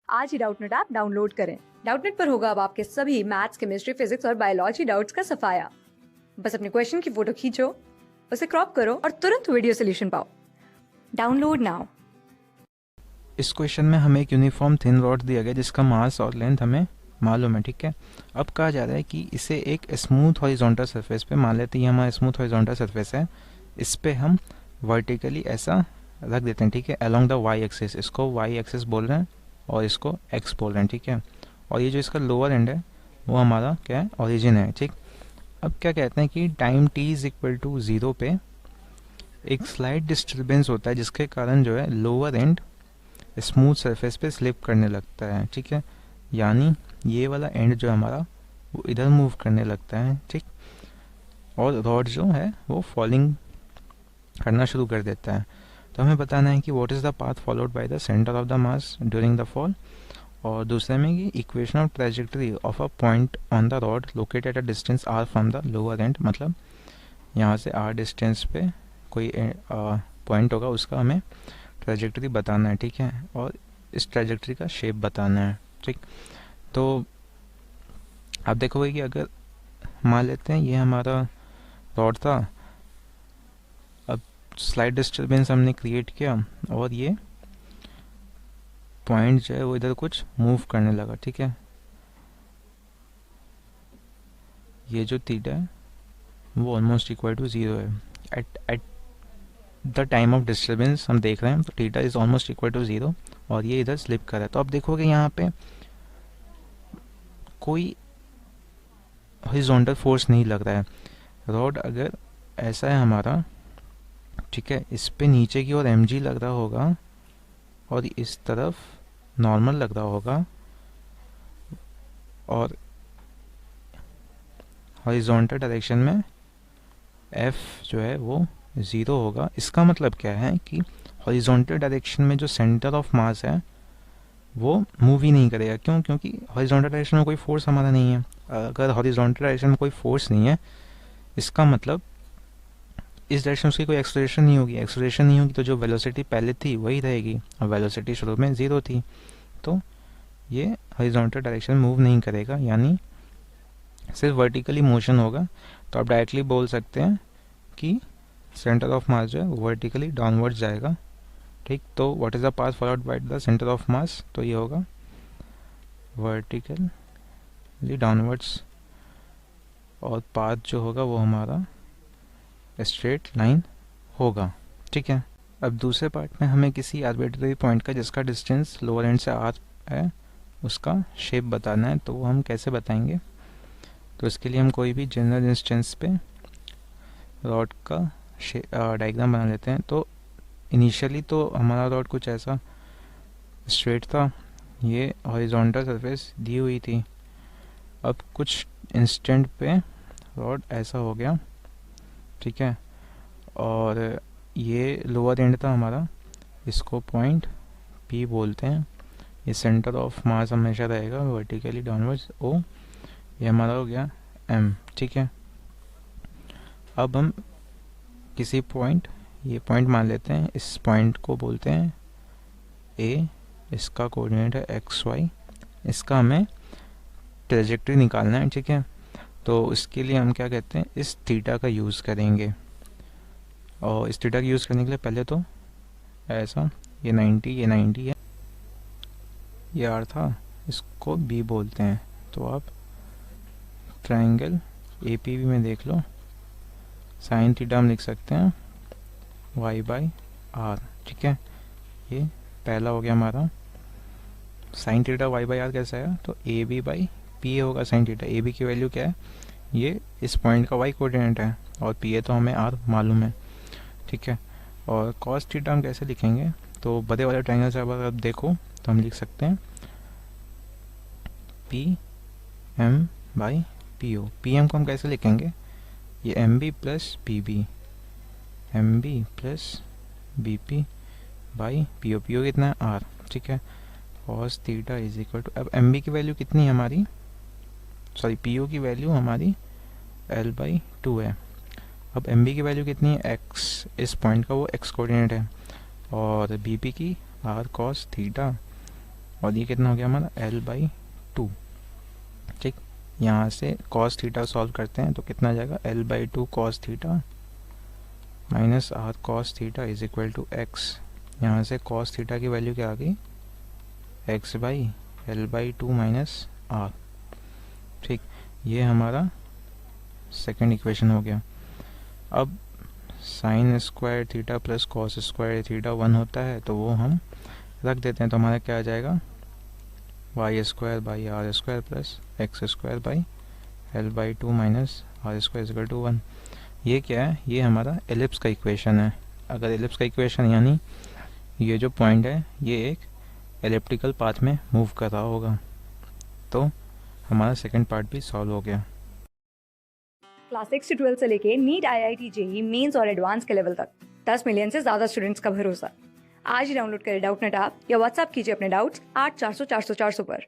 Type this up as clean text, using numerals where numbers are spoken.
आज ही Doubtnut app download करें। Doubtnut पर होगा अब आपके सभी मैथ्स, केमिस्ट्री, फिजिक्स और बायोलॉजी डाउट्स का सफाया। बस अपने क्वेश्चन की फोटो खींचो, उसे क्रॉप करो और तुरंत वीडियो सोल्यूशन पाओ। Download now. इस क्वेश्चन में हमें एक यूनिफॉर्म थिन रॉड दिया गया जिसका मास और लेंथ हमें मालूम है, ठीक है। अब कहा जा रहा है कि इसे एक स्मूथ हॉरिजॉन्टल सरफेस पे, मान लेते हैं ये हमारा स्मूथ हॉरिजॉन्टल सरफेस है, इस पे हम वर्टिकली ऐसा रख देते हैं, ठीक है, अलोंग द वाई एक्सिस। इसको वाई एक्सिस बोल रहे हैं और इसको एक्स बोल रहे हैं, ठीक है। और ये जो इसका लोअर एंड है वो हमारा क्या है, ओरिजिन है, ठीक। अब क्या कहते हैं कि time t is equal to 0 पे एक स्लाइट डिस्टर्बेंस होता है जिसके कारण जो है lower and smooth surface pay slip करने लगता है, ठीक है। यानी ये वाला एंड जो हमारा वो इधर मूव करने लगता है, ठीक। और रॉड जो है वो फॉलिंग करना शुरू कर देता है। तो हमें बताना है कि what is the path followed by the centre of the mass during the fall. और दूसरे में कि equation of trajectory of a point on the rod located at a distance r from the lower and, मतलब यहाँ से r distance पे कोई point होगा, उसका हमें ट्रेजेक्टरी बताना है, ठीक है। और इस ट्रेजेक्टरी का शेप बताना है, ठीक। तो आप देखोगे कि अगर मान लेते हैं ये हमारा रॉड था, अब स्लाइड डिस्टर्बेंस हमने क्रिएट किया और ये पॉइंट जो है वो इधर कुछ मूव करने लगा, ठीक है। ये जो थीटा है वो ऑलमोस्ट इक्वल टू 0 है। At the time of disturbance हम देख रहे हैं तो theta is almost equal to 0 और ये इधर स्लिप कर रहा है। तो आप देखोगे यहाँ पे कोई हॉरिजॉन्टल फोर्स नहीं लग रहा है। रॉड अगर ऐसा है हमारा, ठीक है, इस पे नीचे की ओर mg लग रहा होगा और इस तरफ नॉर्मल लग रहा होगा और हॉरिजॉन्टल डायरेक्शन में f जो है वो 0 होगा। इसका मतलब क्या है कि हॉरिजॉन्टल डायरेक्शन में जो सेंटर ऑफ मास है वो मूव ही नहीं करेगा। क्यों? क्योंकि हॉरिजॉन्टल डायरेक्शन में कोई फोर्स हमारा नहीं है। अगर हॉरिजॉन्टल डायरेक्शन में कोई फोर्स नहीं है, इसका मतलब इस डायरेक्शन उसकी कोई एक्सेलरेशन नहीं होगी। एक्सेलरेशन नहीं होगी तो जो वेलोसिटी पहले थी वही रहेगी और वेलोसिटी शुरू में 0 थी, तो ये हॉरिजॉन्टल डायरेक्शन में मूव नहीं करेगा, यानी सिर्फ वर्टिकली मोशन होगा। तो आप डायरेक्टली बोल सकते हैं कि सेंटर ऑफ मास जो है वर्टिकली डाउनवर्ड जाएगा, ठीक। तो what is the path followed by the centre of mass, तो ये होगा वर्टिकली डाउनवर्ड्स और पाथ जो होगा वो हमारा स्ट्रेट लाइन होगा, ठीक है। अब दूसरे पार्ट में हमें किसी आर्बिट्रेरी पॉइंट का जिसका डिस्टेंस लोअर एंड से r है उसका शेप बताना है। तो वो हम कैसे बताएंगे? तो इसके लिए हम कोई भी जनरल इंस्टेंस पे रॉड का डायग्राम बना लेते हैं। तो इनिशियली तो हमारा रॉड कुछ ऐसा स्ट्रेट था, ये हॉरिजॉन्टल सरफेस दी हुई थी। अब कुछ इंस्टेंट पे रॉड ऐसा हो गया, ठीक है, और ये लोअर एंड था हमारा, इसको पॉइंट P बोलते हैं। ये सेंटर ऑफ मास हमेशा रहेगा वर्टिकली डाउनवर्ड्स O, ये हमारा हो गया M, ठीक है। अब हम किसी पॉइंट, ये पॉइंट मान लेते हैं, इस पॉइंट को बोलते हैं A, इसका कोऑर्डिनेट है XY, इसका हमें ट्रेजेक्टरी निकालना है, ठीक है। तो इसके लिए हम क्या कहते हैं, इस थीटा का यूज़ करेंगे। और इस थीटा का यूज़ करने के लिए पहले तो ऐसा, ये 90 है, ये R था, इसको B बोलते हैं। तो आप ट्राइंगल APB में देख लो, साइन थीटा हम लिख सकते हैं y/r, ठीक है। ये पहला हो गया हमारा। साइन थीटा y/r कैसा है, तो AB/P होगा साइन थीटा। AB की वैल्यू क्या है, ये इस पॉइंट का y कोऑर्डिनेट है और PA तो हमें r मालूम है, ठीक है। और cos थीटा हम कैसे लिखेंगे, तो बड़े वाले ट्राइंगल से अगर आप देखो तो हम लिख सकते हैं PM/PO। PM को हम कैसे लिखेंगे, ये MB plus PB, MB plus BP by PO। PO कितना है, R, ठीक है। cos theta is equal to, अब MB की वैल्यू कितनी है हमारी, सॉरी PO की वैल्यू हमारी L/2 है। अब MB की वैल्यू कितनी है, X, इस पॉइंट का वो X कोऑर्डिनेट है, और BP की R cos थीटा और ये कितना हो गया हमारा L/2। ठीक, यहाँ से cos थीटा सॉल्व करते हैं तो कितना आ जाएगा L/2 cos theta minus R cos theta is equal to x। यहाँ से cos थीटा की वैल्यू क्या आ गई x/L/2 माइनस R। ठीक, ये हमारा सेकंड इक्वेशन हो गया। अब sine square theta plus cos square theta 1 होता है तो वो हम रख देते हैं, तो हमारा क्या आ जाएगा y² plus x² L/2 minus R²=1। ये क्या है, ये हमारा एलिप्स का इक्वेशन है। अगर एलिप्स का इक्वेशन यानी ये जो पॉइंट है ये एक एलिप्टिकल पाथ में मूव कर रहा होगा, तो हमारा सेकंड पार्ट भी सॉल्व हो गया। क्लास 6 से 12 से लेके नीट, IIT, JEE मेंस और एडवांस के लेवल तक 10 मिलियन से ज्यादा स्टूडेंट्स का भरोसा। आज ही डाउनलोड करें डाउटनेट ऐप या व्हाट्सएप कीजिए अपने डाउट्स 8400 400 400 पर।